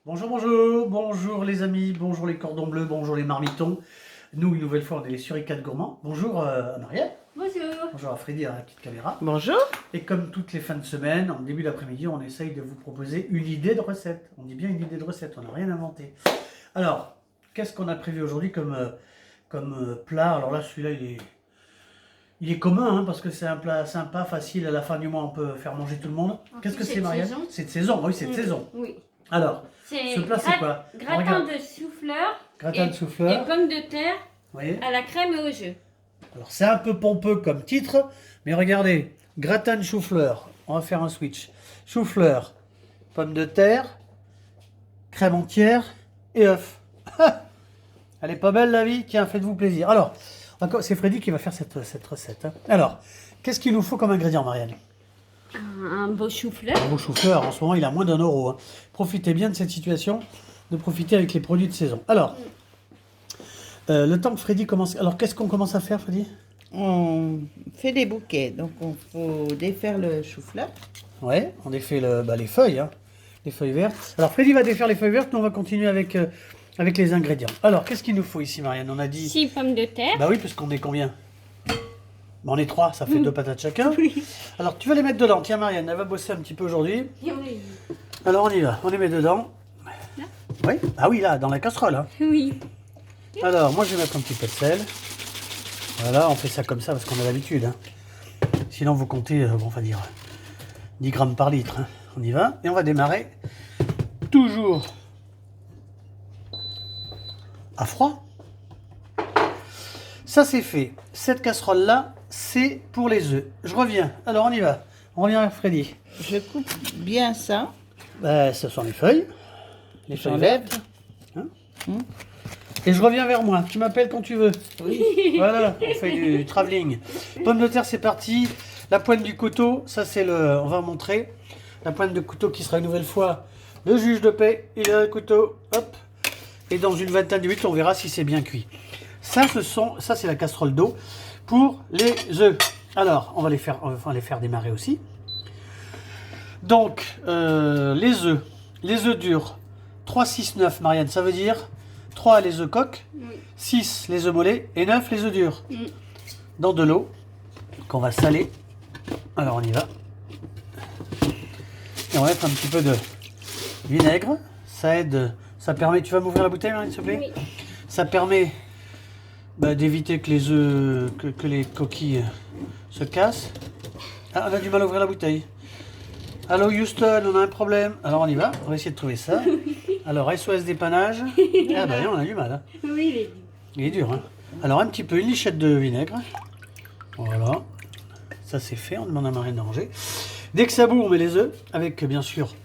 Bonjour, bonjour, bonjour les amis, bonjour les cordons bleus, bonjour les marmitons. Nous, une nouvelle fois, on est les suricates gourmands. Bonjour à Marielle. Bonjour. Bonjour à Freddy à la petite caméra. Bonjour. Et comme toutes les fins de semaine, en début d'après-midi, on essaye de vous proposer une idée de recette. On dit bien une idée de recette, on n'a rien inventé. Alors, qu'est-ce qu'on a prévu aujourd'hui comme plat? Alors là, celui-là, il est commun, hein, parce que c'est un plat sympa, facile. À la fin du mois, on peut faire manger tout le monde. Qu'est-ce que c'est, Marielle? C'est de saison, oui, c'est de saison. Oui. Alors, ce plat, c'est quoi? Gratin de chou-fleur. Gratin de chou-fleur. Et pommes de terre Oui. à la crème et au jus. Alors c'est un peu pompeux comme titre, mais regardez, gratin de chou-fleur, on va faire un switch. Chou-fleur, pommes de terre, crème entière et œufs. Elle est pas belle la vie? Tiens, faites-vous plaisir. Alors, c'est Freddy qui va faire cette recette. Hein. Alors, qu'est-ce qu'il nous faut comme ingrédient, Marianne? Un beau chou-fleur. Un beau chou-fleur, en ce moment il a moins d'1 €. Hein. Profitez bien de cette situation, de profiter avec les produits de saison. Alors, le temps que Freddy commence... Alors, qu'est-ce qu'on commence à faire, Freddy? On fait des bouquets, donc on faut défaire le chou-fleur. Ouais, on défait les feuilles, hein, les feuilles vertes. Alors, Freddy va défaire les feuilles vertes, nous on va continuer avec les ingrédients. Alors, qu'est-ce qu'il nous faut ici, Marianne? On a dit... 6 pommes de terre. Bah oui, parce qu'on est combien? Bah, on est 3, ça fait 2 patates chacun. Oui. Alors, tu vas les mettre dedans. Tiens, Marianne, elle va bosser un petit peu aujourd'hui. Oui. Alors, on y va, on les met dedans. Là? Oui, ah oui, là, dans la casserole. Hein. Oui. Alors, moi, je vais mettre un petit peu de sel. Voilà, on fait ça comme ça parce qu'on a l'habitude. Hein. Sinon, vous comptez, on va dire 10 grammes par litre. Hein. On y va. Et on va démarrer toujours à froid. Ça, c'est fait. Cette casserole-là, c'est pour les œufs. Je reviens. Alors, on y va. On revient avec Freddy. Je coupe bien ça. Ce sont les feuilles. Les feuilles J'enlève. vertes. Hein. Et je reviens vers moi. Tu m'appelles quand tu veux. Oui. Voilà, on fait du travelling. Pommes de terre, c'est parti. La pointe du couteau, ça c'est le... On va montrer. La pointe de couteau qui sera une nouvelle fois le juge de paix. Il a le couteau. Hop. Et dans une vingtaine de minutes, on verra si c'est bien cuit. Ça, c'est la casserole d'eau pour les œufs. Alors, on va les faire démarrer aussi. Donc, les œufs durs. 3, 6, 9, Marianne, ça veut dire 3 les œufs coques, 6 les œufs mollets et 9 les œufs durs. Dans de l'eau qu'on va saler. Alors on y va. Et on va mettre un petit peu de vinaigre. Ça aide, ça permet... Tu vas m'ouvrir la bouteille, Marianne, s'il te plaît? Oui. Ça permet d'éviter que les œufs, que les coquilles se cassent. Ah, on a du mal à ouvrir la bouteille. Allô Houston, on a un problème. Alors on y va, on va essayer de trouver ça. Alors SOS dépannage. Ah bah on a du mal. Hein. Oui, Il est dur. Hein. Alors un petit peu, une lichette de vinaigre. Voilà. Ça c'est fait, on demande à Marianne d'arranger. Dès que ça bout, on met les œufs. Avec bien sûr...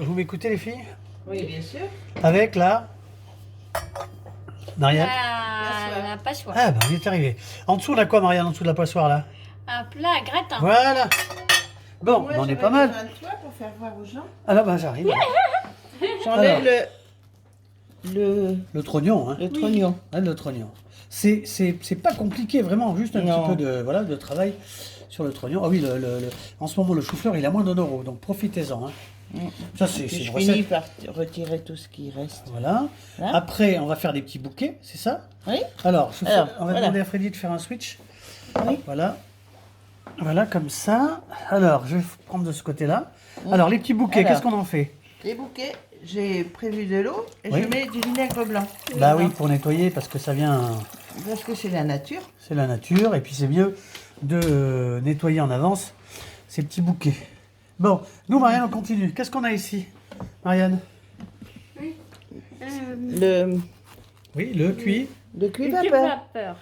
Vous m'écoutez les filles? Oui, bien sûr. Avec la... Marianne? la passoire. Ah bah on y est arrivé. En dessous on a quoi, Marianne, en dessous de la passoire là? Un plat gratin. Voilà. Bon, Moi, on est j'aurais pas mal. besoin de toi pour faire voir aux gens. Alors bah j'arrive. J'enlève le Trognon, hein. le trognon. Ah, le trognon. C'est pas compliqué, vraiment, juste un Non. petit peu de travail sur le trognon. Ah oui, en ce moment, le chou-fleur, il a moins d'1 €, donc profitez-en. Hein. Ça, c'est Puis une je recette. finis par retirer tout ce qui reste. Voilà. Hein? Après, on va faire des petits bouquets, c'est ça? Oui. Alors, on va voilà. demander à Freddy de faire un switch. Oui. Voilà. Voilà, comme ça. Alors, je vais prendre de ce côté-là. Alors, les petits bouquets, Alors. qu'est-ce qu'on en fait? Les bouquets, j'ai prévu de l'eau et Oui. je mets du vinaigre blanc. Bah oui, dedans. pour nettoyer, parce que ça vient... Parce que c'est la nature. C'est la nature, et puis c'est mieux de nettoyer en avance ces petits bouquets. Bon, nous, Marianne, on continue. Qu'est-ce qu'on a ici, Marianne? Le Oui, le cuit. cuit Le vapeur. vapeur.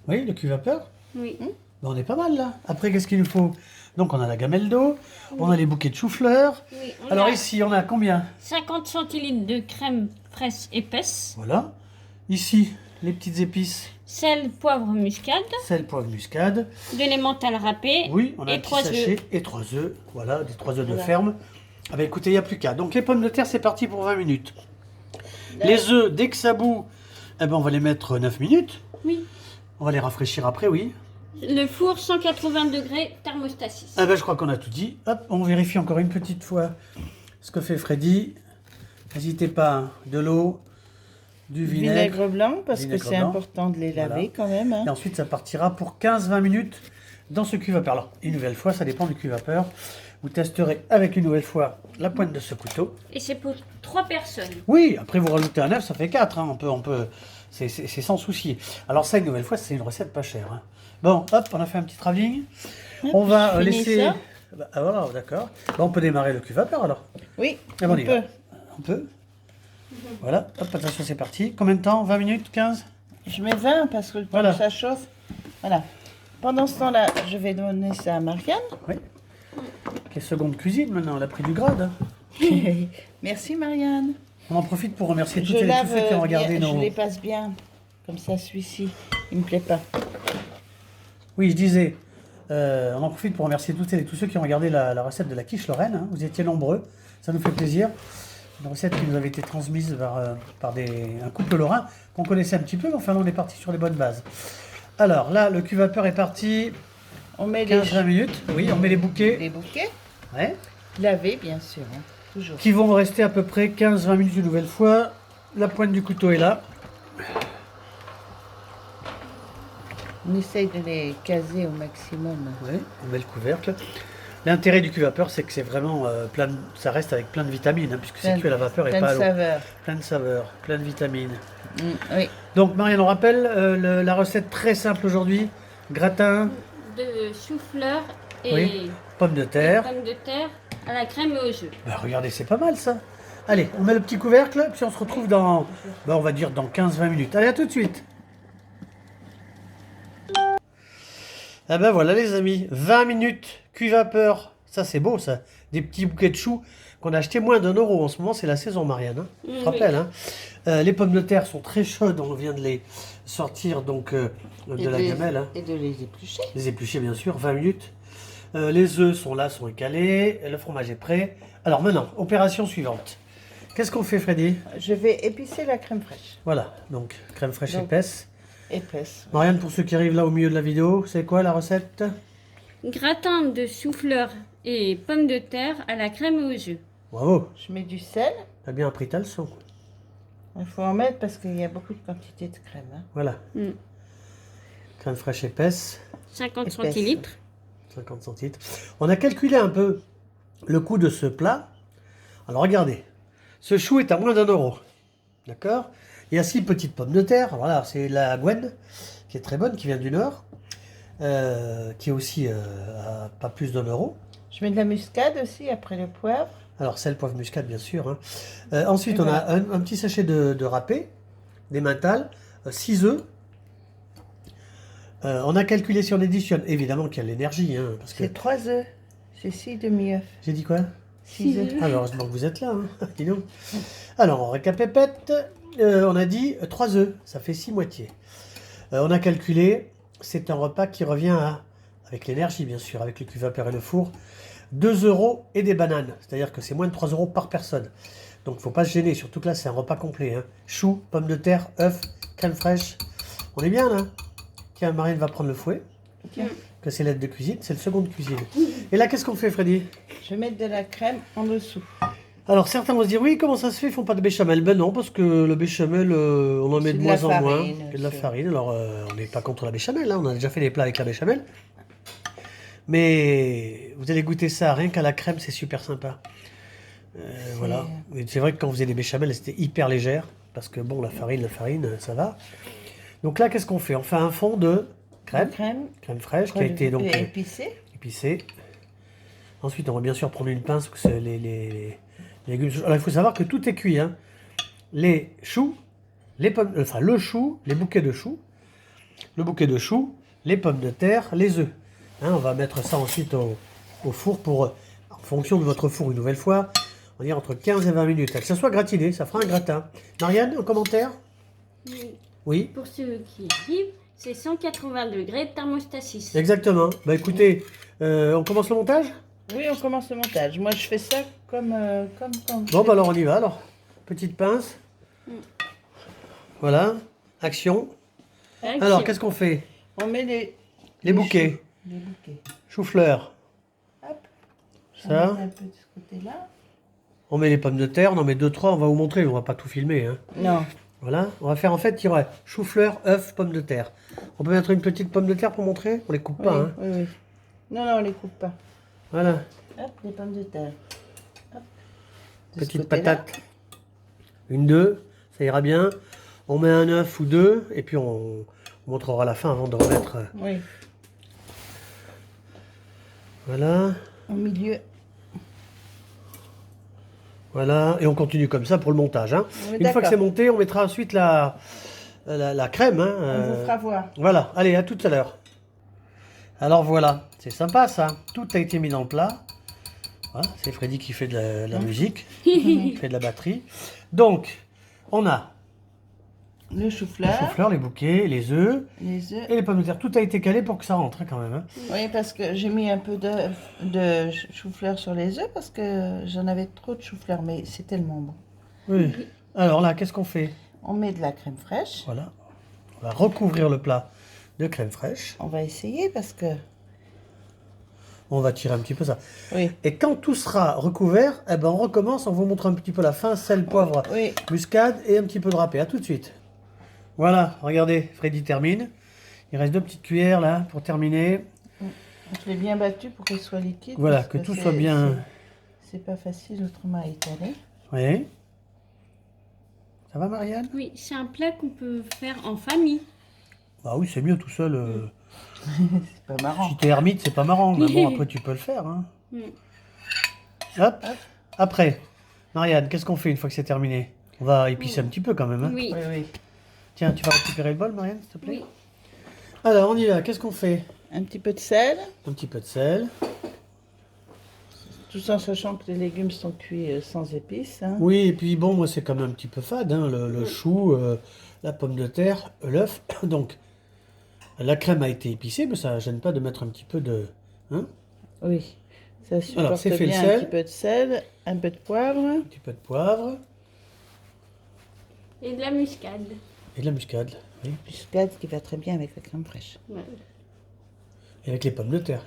Oui, le cuit vapeur. Oui. Bon, on est pas mal, là. Après, qu'est-ce qu'il nous faut? Donc, on a la gamelle d'eau, on a les bouquets de chou-fleur. Oui, on Alors a ici, on a combien? 50 centilitres de crème fraîche épaisse. Voilà. Ici, les petites épices, Sel, poivre, muscade. sel, poivre, muscade. De l'emmental râpé. Oui, on a Et un petit 3 sachet œufs. et 3 œufs. Voilà, des 3 œufs de Voilà. ferme. Ah ben écoutez, il n'y a plus qu'à. Donc les pommes de terre, c'est parti pour 20 minutes. Les œufs, dès que ça bout, eh ben, on va les mettre 9 minutes. Oui. On va les rafraîchir après, oui. Le four 180 degrés, thermostat 6. Ah ben, je crois qu'on a tout dit. Hop, on vérifie encore une petite fois ce que fait Freddy. N'hésitez pas, hein, de l'eau, du vinaigre. Vinaigre blanc, parce que Vinaigre c'est blanc. important de les laver Voilà. quand même. Hein. Et ensuite, ça partira pour 15-20 minutes dans ce cuve-vapeur. Alors, une nouvelle fois, ça dépend du cuve-vapeur. Vous testerez avec une nouvelle fois la pointe de ce couteau. Et c'est pour 3 personnes. Oui, après vous rajoutez un œuf, ça fait 4. Hein. On peut, c'est sans souci. Alors ça, une nouvelle fois, c'est une recette pas chère. Hein. Bon, hop, on a fait un petit travelling. On va je finis laisser... ça. Bah, ah, voilà, d'accord. Bah, on peut démarrer le cuve-vapeur alors. Oui, Ah, bon, on y va. peut. On peut. Voilà, hop, attention, c'est parti. Combien de temps? 20 minutes? 15? Je mets 20 parce que le temps Voilà. que ça chauffe. Voilà. Pendant ce temps-là, je vais donner ça à Marianne. Oui. Qui est seconde cuisine maintenant, elle a pris du grade. Hein. Merci Marianne. On en profite pour remercier Je toutes et tous lave ceux qui ont regardé bien, nos... je les passe bien. Comme ça, celui-ci, il me plaît pas. Oui, je disais, on en profite pour remercier toutes et tous ceux qui ont regardé la recette de la quiche Lorraine. Hein. Vous étiez nombreux, ça nous fait plaisir. Une recette qui nous avait été transmise par un couple lorrain qu'on connaissait un petit peu, mais enfin on est parti sur les bonnes bases. Alors là, le cuve-vapeur est parti, On met les 15-20 minutes. Oui, on met les bouquets, bouquets. ouais, Lavés, bien sûr. Hein. Toujours. qui vont rester à peu près 15-20 minutes une nouvelle fois. La pointe du couteau est là. On essaye de les caser au maximum. Ouais, on met le couvercle. L'intérêt du cuve-vapeur, c'est que c'est vraiment ça reste avec plein de vitamines, hein, puisque c'est cuit à la vapeur et plein pas à de l'eau. saveurs. Plein de saveurs, plein de vitamines. Oui. Donc Marianne, on rappelle la recette très simple aujourd'hui. Gratin, De chou-fleur et Oui. pommes de terre. pommes de terre à la crème et aux œufs. Bah, regardez, c'est pas mal ça. Allez, on met le petit couvercle, puis on se retrouve dans, on va dire dans 15-20 minutes. Allez, à tout de suite. Ah ben voilà les amis, 20 minutes, cuve-vapeur. Ça c'est beau ça. Des petits bouquets de choux qu'on a acheté moins d'1 € en ce moment, c'est la saison Marianne. Hein. Tu te Oui. rappelles, hein. Les pommes de terre sont très chaudes, on vient de les sortir donc de la gamelle. Hein. Et de les éplucher. Les éplucher bien sûr, 20 minutes. Les œufs sont là, sont écalés, le fromage est prêt. Alors maintenant, opération suivante. Qu'est-ce qu'on fait Freddy? Je vais épicer la crème fraîche. Voilà, donc crème fraîche Donc, épaisse. Épaisse. Marianne, pour ceux qui arrivent là au milieu de la vidéo, c'est quoi la recette? Gratin de chou-fleur et pommes de terre à la crème et aux œufs. Bravo, Je mets du sel. t'as bien appris ta leçon. Il faut en mettre parce qu'il y a beaucoup de quantité de crème. Hein. Voilà, crème fraîche épaisse, 50 Épaisse. centilitres. 50 centilitres. On a calculé un peu le coût de ce plat. Alors regardez, ce chou est à moins d'1 €. D'accord? Il y a 6 petites pommes de terre. Alors là, c'est la Gwen, qui est très bonne, qui vient du Nord, qui est aussi à pas plus d'1 €. Je mets de la muscade aussi après le poivre. Alors, sel, poivre, muscade, bien sûr. Hein. Ensuite, Et on voilà. a un petit sachet de râpé, d'emmental, 6 œufs. On a calculé si on additionne, évidemment qu'il y a l'énergie. Hein, parce que... C'est 3 œufs. C'est 6 demi-œufs. J'ai dit quoi? 6 œufs. Alors, heureusement que vous êtes là. Hein. Dis donc. Alors, on récapépète. On a dit 3 œufs. Ça fait 6 moitiés. On a calculé. C'est un repas qui revient à, avec l'énergie, bien sûr, avec le cuve-vapeur et le four, 2 € et des bananes. C'est-à-dire que c'est moins de 3 € par personne. Donc, il ne faut pas se gêner. Surtout que là, c'est un repas complet. Hein. Choux, pommes de terre, œufs, crème fraîche. On est bien, là. Tiens, Marine va prendre le fouet. Tiens. Que c'est l'aide de cuisine. C'est le second de cuisine. Et là, qu'est-ce qu'on fait, Freddy? Je vais mettre de la crème en dessous. Alors certains vont se dire, oui, comment ça se fait, ils font pas de béchamel? Ben non, parce que le béchamel, on en met C'est de de la moins en moins. farine, C'est de la c'est- farine, alors on n'est pas contre la béchamel, hein, on a déjà fait des plats avec la béchamel. Mais vous allez goûter ça, rien qu'à la crème, c'est super sympa. Voilà. Et c'est vrai que quand vous faisait des béchamel, c'était hyper légère, parce que bon, la farine, ça va. Donc là, qu'est-ce qu'on fait? On fait un fond de crème, crème fraîche, qui a été donc épicée. épicée. Ensuite, on va bien sûr prendre une pince, parce que c'est les légumes. Alors, il faut savoir que tout est cuit. Hein. Les choux, les pommes, enfin le chou, les bouquets de choux, le bouquet de choux, les pommes de terre, les œufs. Hein, on va mettre ça ensuite au four pour, en fonction de votre four, une nouvelle fois, on va dire entre 15 et 20 minutes. Que ça soit gratiné, ça fera un gratin. Marianne, un commentaire? Oui. Pour ceux qui arrivent, c'est 180 degrés, thermostat 6. Exactement. Bah écoutez, on commence le montage? Oui, on commence le montage. Moi, je fais ça comme... Bon, bah alors on y va alors. Petite pince. Voilà. Action. Alors, qu'est-ce qu'on fait? On met Les bouquets. Les bouquets. Chou-fleur. Hop. Ça. On met un peu de ce côté-là. On met les pommes de terre. On en met 2-3. On va vous montrer. On va pas tout filmer. Hein. Non. Voilà. On va faire en fait, il y aurait chou-fleur, œuf, pommes de terre. On peut mettre une petite pomme de terre pour montrer. On les coupe Oui, pas. Hein. oui, oui. Non, non, on les coupe pas. Voilà. Hop, les pommes de terre. Hop. De ce Petite côté-là. patate. Une, deux. Ça ira bien. On met un œuf ou deux. Et puis on montrera à la fin avant de remettre. Oui. Voilà. Au milieu. Voilà. Et on continue comme ça pour le montage. Hein. Oui, Une fois que d'accord. c'est monté, on mettra ensuite la crème. Hein. On vous fera voir. Voilà. Allez, à tout à l'heure. Alors voilà. C'est sympa ça. Tout a été mis dans le plat. Voilà. C'est Freddy qui fait de la musique. Qui fait de la batterie. Donc, on a Le le chou-fleur, chou-fleur, les bouquets, les œufs les œufs. et les pommes de terre. Tout a été calé pour que ça rentre hein, quand même. Hein. Oui, parce que j'ai mis un peu de chou-fleur sur les œufs parce que j'en avais trop de chou-fleur, mais c'est tellement bon. Oui. Alors là, qu'est-ce qu'on fait? On met de la crème fraîche. Voilà. On va recouvrir le plat de crème fraîche. On va essayer parce que... On va tirer un petit peu ça. Oui, Et quand tout sera recouvert, eh ben on recommence. On vous montre un petit peu la fin. Sel, poivre, oui. muscade et un petit peu de râpé. À tout de suite. Voilà, regardez, Freddy termine. Il reste 2 petites cuillères là pour terminer. Je l'ai bien battu pour qu'il soit liquide. Voilà, parce que tout c'est- soit bien. C'est pas facile autrement à étaler. Oui. Ça va, Marianne? Oui, c'est un plat qu'on peut faire en famille. Bah oui, c'est mieux tout seul. C'est pas marrant. Si t'es ermite, c'est pas marrant. Mais bon, après, tu peux le faire. Hein. Mm. Hop. Après, Marianne, qu'est-ce qu'on fait une fois que c'est terminé? On va épicer un petit peu quand même. Hein. Oui. Oui, oui. Tiens, tu vas récupérer le bol, Marianne, s'il te plaît? Oui. Alors, on y va. Qu'est-ce qu'on fait? Un petit peu de sel, Un petit peu de sel. tout en sachant que les légumes sont cuits sans épices. Hein. Oui, et puis bon, moi, c'est quand même un petit peu fade. Hein, le chou, la pomme de terre, l'œuf. Donc, la crème a été épicée, mais ça ne gêne pas de mettre un petit peu de... Hein, Oui, ça supporte Alors, c'est fait le bien sel. un petit peu de sel, un peu de poivre. un petit peu de poivre Et de la muscade. et de la muscade. Oui. Muscade qui va très bien avec la crème fraîche. Ouais. Et avec les pommes de terre.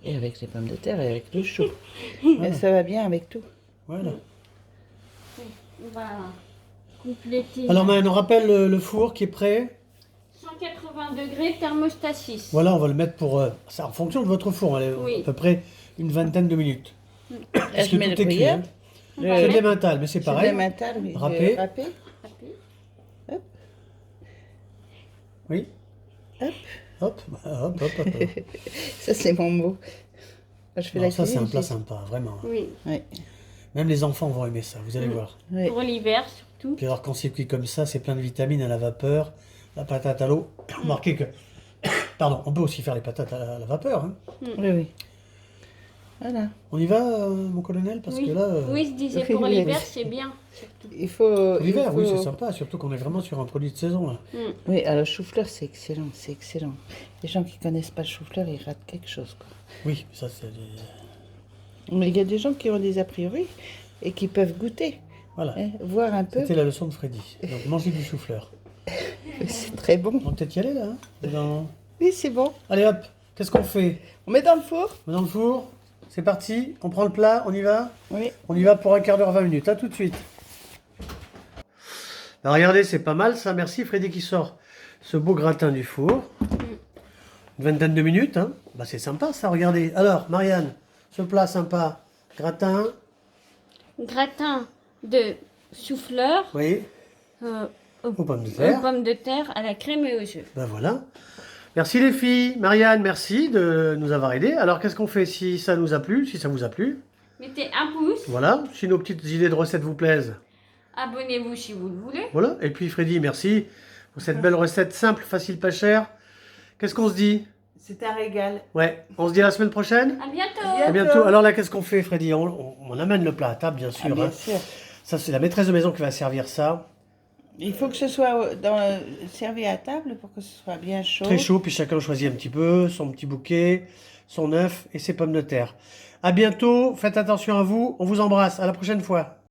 Et avec les pommes de terre et avec le chou. Mais ça va bien avec tout. Voilà. On va compléter. Alors, Marianne, on rappelle le four qui est prêt. 180 degrés, thermostat 6. Voilà, on va le mettre pour... ça, en fonction de votre four, allez, Oui. à peu près une vingtaine de minutes. Parce je que mets tout le est cuit. gruyère. Hein. On va C'est de mettre- l'emmental, mais c'est C'est pareil. de mental, oui. Râpé. Râpé. Oui. Hop. Hop, hop, hop, hop. Ça, c'est mon mot. Quand je fais Non, la ça, c'est un cuisine, plat je- sympa, vraiment. Oui. Oui. Même les enfants vont aimer ça, vous allez voir. Oui. Pour l'hiver surtout. Puis alors, quand c'est cuit comme ça, c'est plein de vitamines à la vapeur, la patate à l'eau. Remarquez que... Pardon, on peut aussi faire les patates à la vapeur. Hein. Oui, oui. Voilà. On y va, mon colonel, parce Oui. que là... Oui, je disais Oui, pour oui. l'hiver, c'est bien. Surtout. Il faut. L'hiver, il oui, faut- c'est sympa, surtout qu'on est vraiment sur un produit de saison. Là. Oui, alors chou-fleur, c'est excellent, c'est excellent. Les gens qui connaissent pas le chou-fleur, ils ratent quelque chose, quoi. Oui, ça c'est... Mais il y a des gens qui ont des a priori et qui peuvent goûter, Voilà, hein, voir un peu. c'était la leçon de Freddy. Donc, manger du chou-fleur. C'est très bon. On va peut-être y aller, là. Hein, dans- Oui, c'est bon. Allez, hop, qu'est-ce qu'on fait? On met dans le four. On est dans le four, c'est parti, on prend le plat, on y va? Oui. On y va pour un quart d'heure, 20 minutes. À tout de suite. Alors, regardez, c'est pas mal ça. Merci Freddy qui sort ce beau gratin du four. Une vingtaine de minutes. Hein. Bah, c'est sympa ça, regardez. Alors, Marianne, ce plat sympa. Gratin, Gratin de chou-fleur oui, aux aux pommes de terre. pommes de terre à la crème et aux œufs. Ben voilà. Merci les filles. Marianne, merci de nous avoir aidés. Alors, qu'est-ce qu'on fait si ça nous a plu, si ça vous a plu? Mettez un pouce, Voilà. Si nos petites idées de recettes vous plaisent. abonnez-vous si vous le voulez. Voilà. Et puis Freddy, merci pour cette belle recette simple, facile, pas chère. Qu'est-ce qu'on se dit? C'est un régal. Ouais. On se dit à la semaine prochaine? À bientôt. À bientôt. Alors là, qu'est-ce qu'on fait, Freddy? On amène le plat à table, bien Ah, sûr. bien Hein. sûr. Ça, c'est la maîtresse de maison qui va servir ça. Il faut que ce soit servi à table pour que ce soit bien chaud. Très chaud. Puis chacun choisit un petit peu son petit bouquet, son œuf et ses pommes de terre. À bientôt. Faites attention à vous. On vous embrasse. À la prochaine fois.